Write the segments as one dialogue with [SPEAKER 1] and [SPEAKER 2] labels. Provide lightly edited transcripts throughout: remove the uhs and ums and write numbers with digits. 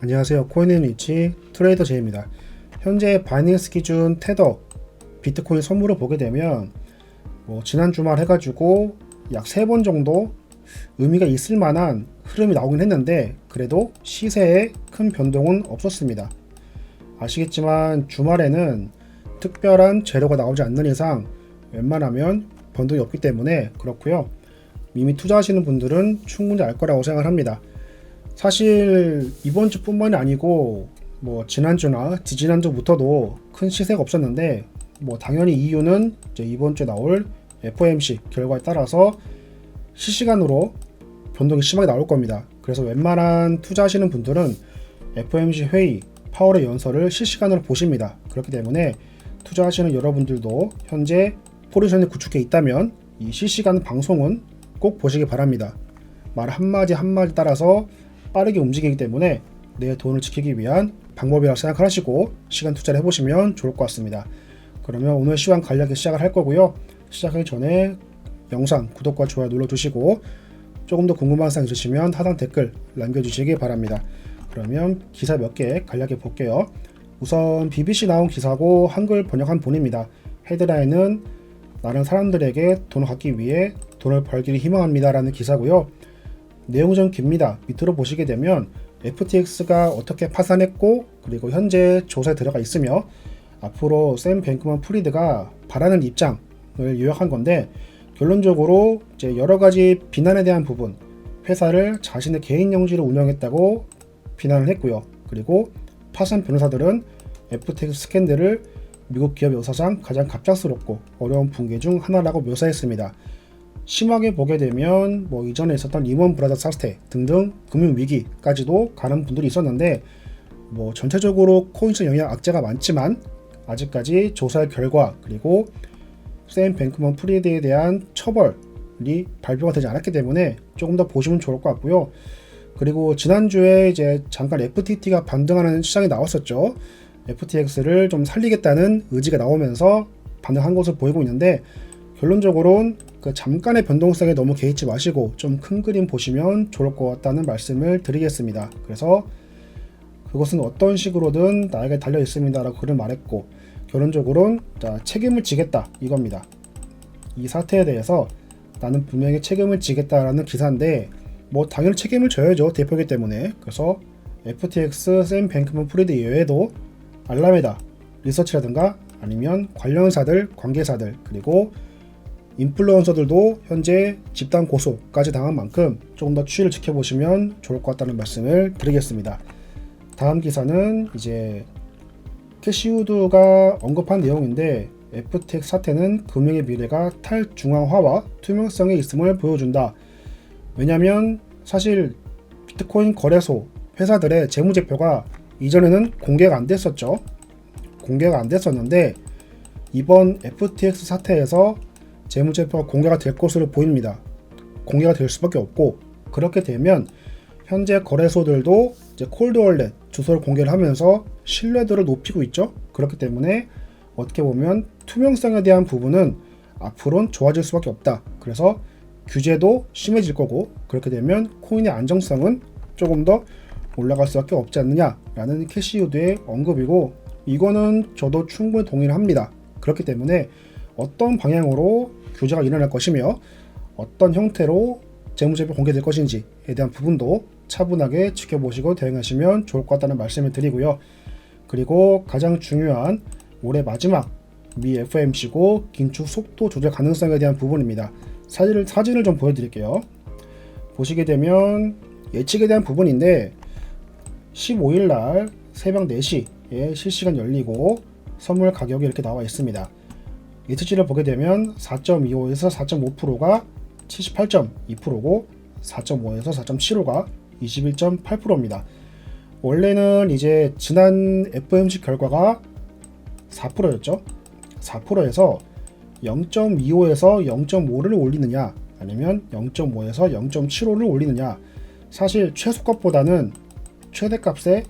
[SPEAKER 1] 안녕하세요. 코인앤위치 트레이더 제이입니다. 현재 바이낸스 기준 테더 비트코인 선물을 보게 되면 지난 주말 해가지고 약 3번 정도 의미가 있을 만한 흐름이 나오긴 했는데 그래도 시세에 큰 변동은 없었습니다. 아시겠지만 주말에는 특별한 재료가 나오지 않는 이상 웬만하면 변동이 없기 때문에 그렇고요. 이미 투자하시는 분들은 충분히 알 거라고 생각을 합니다. 사실 이번 주뿐만이 아니고 지난주나 지지난주부터도 큰 시세가 없었는데 당연히 이유는 이제 이번 주에 나올 FOMC 결과에 따라서 실시간으로 변동이 심하게 나올 겁니다. 그래서 웬만한 투자하시는 분들은 FOMC 회의, 파월의 연설을 실시간으로 보십니다. 그렇기 때문에 투자하시는 여러분들도 현재 포지션이 구축해 있다면 이 실시간 방송은 꼭 보시기 바랍니다. 말 한마디 한마디 따라서 빠르게 움직이기 때문에 내 돈을 지키기 위한 방법이라고 생각하시고 시간 투자를 해보시면 좋을 것 같습니다. 그러면 오늘 시황 간략히 시작을 할 거고요. 시작하기 전에 영상 구독과 좋아요 눌러주시고 조금 더 궁금한 사항 있으시면 하단 댓글 남겨주시기 바랍니다. 그러면 기사 몇 개 간략히 볼게요. 우선 BBC 나온 기사고 한글 번역한 본입니다. 헤드라인은 나는 사람들에게 돈을 갖기 위해 돈을 벌기를 희망합니다 라는 기사고요. 내용이 좀 깁니다. 밑으로 보시게 되면 FTX가 어떻게 파산했고 그리고 현재 조사에 들어가 있으며 앞으로 샘 뱅크먼 프리드가 바라는 입장을 요약한 건데 결론적으로 이제 여러 가지 비난에 대한 부분, 회사를 자신의 개인 영지로 운영했다고 비난을 했고요. 그리고 파산 변호사들은 FTX 스캔들을 미국 기업 역사상 가장 갑작스럽고 어려운 붕괴 중 하나라고 묘사했습니다. 심하게 보게 되면 이전에 있었던 리먼 브라더스 사태 등등 금융위기까지도 가는 분들이 있었는데 전체적으로 코인시장 영향 악재가 많지만 아직까지 조사 결과 그리고 샘 뱅크먼 프리드에 대한 처벌이 발표가 되지 않았기 때문에 조금 더 보시면 좋을 것 같고요. 그리고 지난주에 이제 잠깐 FTT가 반등하는 시장이 나왔었죠. FTX를 좀 살리겠다는 의지가 나오면서 반등한 것을 보이고 있는데 결론적으로는 그 잠깐의 변동성에 너무 개의치 마시고 좀 큰 그림 보시면 좋을 것 같다는 말씀을 드리겠습니다. 그래서 그것은 어떤 식으로든 나에게 달려 있습니다 라고 글을 말했고 결론적으로는 책임을 지겠다 이겁니다. 이 사태에 대해서 나는 분명히 책임을 지겠다라는 기사인데 당연히 책임을 져야죠. 대표이기 때문에. 그래서 FTX, 샘 뱅크먼 프리드 이외에도 알라메다 리서치라든가 아니면 관련사들, 관계사들 그리고 인플루언서들도 현재 집단 고소까지 당한 만큼 조금 더 추이를 지켜보시면 좋을 것 같다는 말씀을 드리겠습니다. 다음 기사는 이제 캐시우드가 언급한 내용인데 FTX 사태는 금융의 미래가 탈중앙화와 투명성에 있음을 보여준다. 왜냐면 사실 비트코인 거래소 회사들의 재무제표가 이전에는 공개가 안 됐었죠. 공개가 안 됐었는데 이번 FTX 사태에서 재무제표가 공개가 될 것으로 보입니다. 공개가 될 수밖에 없고 그렇게 되면 현재 거래소들도 이제 콜드월렛 주소를 공개를 하면서 신뢰도를 높이고 있죠. 그렇기 때문에 어떻게 보면 투명성에 대한 부분은 앞으로는 좋아질 수밖에 없다. 그래서 규제도 심해질 거고 그렇게 되면 코인의 안정성은 조금 더 올라갈 수밖에 없지 않느냐라는 캐시우드의 언급이고 이거는 저도 충분히 동의를 합니다. 그렇기 때문에 어떤 방향으로 규제가 일어날 것이며 어떤 형태로 재무제표 공개될 것인지에 대한 부분도 차분하게 지켜보시고 대응하시면 좋을 것 같다는 말씀을 드리고요. 그리고 가장 중요한 올해 마지막 미 FOMC고 긴축 속도 조절 가능성에 대한 부분입니다. 사진을 좀 보여드릴게요. 보시게 되면 예측에 대한 부분인데 15일날 새벽 4시에 실시간 열리고 선물 가격이 이렇게 나와 있습니다. 예측치를 보게 되면 4.25에서 4.5%가 78.2%고 4.5에서 4.75가 21.8%입니다. 원래는 이제 지난 FOMC 결과가 4%였죠. 4%에서 0.25에서 0.5를 올리느냐 아니면 0.5에서 0.75를 올리느냐 사실 최소값보다는 최대값에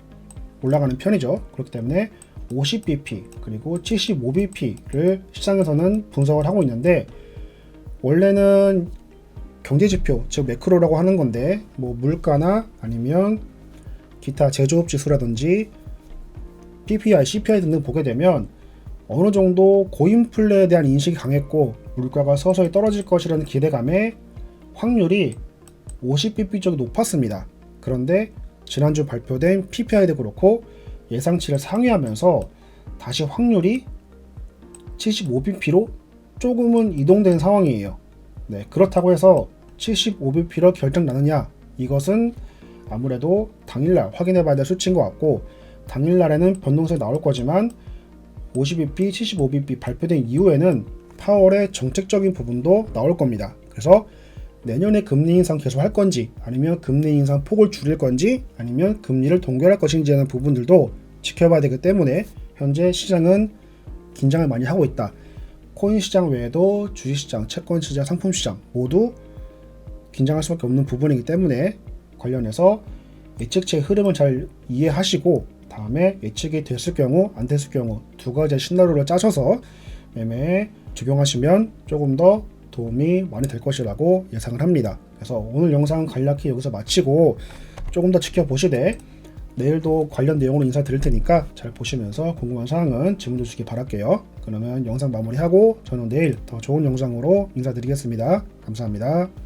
[SPEAKER 1] 올라가는 편이죠. 그렇기 때문에 50bp 그리고 75bp를 시장에서는 분석을 하고 있는데 원래는 경제지표 즉 매크로라고 하는 건데 물가나 아니면 기타 제조업 지수라든지 PPI, CPI 등등 보게 되면 어느 정도 고인플레에 대한 인식이 강했고 물가가 서서히 떨어질 것이라는 기대감에 확률이 50bp 쪽이 높았습니다. 그런데 지난주 발표된 PPI도 그렇고 예상치를 상회하면서 다시 확률이 75bp로 조금은 이동된 상황이에요. 네, 그렇다고 해서 75bp로 결정 나느냐? 이것은 아무래도 당일날 확인해 봐야 될 수치인 것 같고, 당일날에는 변동성이 나올 거지만 50bp, 75bp 발표된 이후에는 파월의 정책적인 부분도 나올 겁니다. 그래서 내년에 금리 인상 계속 할 건지, 아니면 금리 인상 폭을 줄일 건지, 아니면 금리를 동결할 것인지 하는 부분들도 지켜봐야 되기 때문에 현재 시장은 긴장을 많이 하고 있다. 코인 시장 외에도 주식시장, 채권 시장, 상품 시장 모두 긴장할 수밖에 없는 부분이기 때문에 관련해서 예측치의 흐름을 잘 이해하시고 다음에 예측이 됐을 경우 안 됐을 경우 두 가지의 시나리오를 짜셔서 매매에 적용하시면 조금 더 도움이 많이 될 것이라고 예상을 합니다. 그래서 오늘 영상 간략히 여기서 마치고 조금 더 지켜보시되 내일도 관련 내용으로 인사드릴 테니까 잘 보시면서 궁금한 사항은 질문 주시기 바랄게요. 그러면 영상 마무리하고 저는 내일 더 좋은 영상으로 인사드리겠습니다. 감사합니다.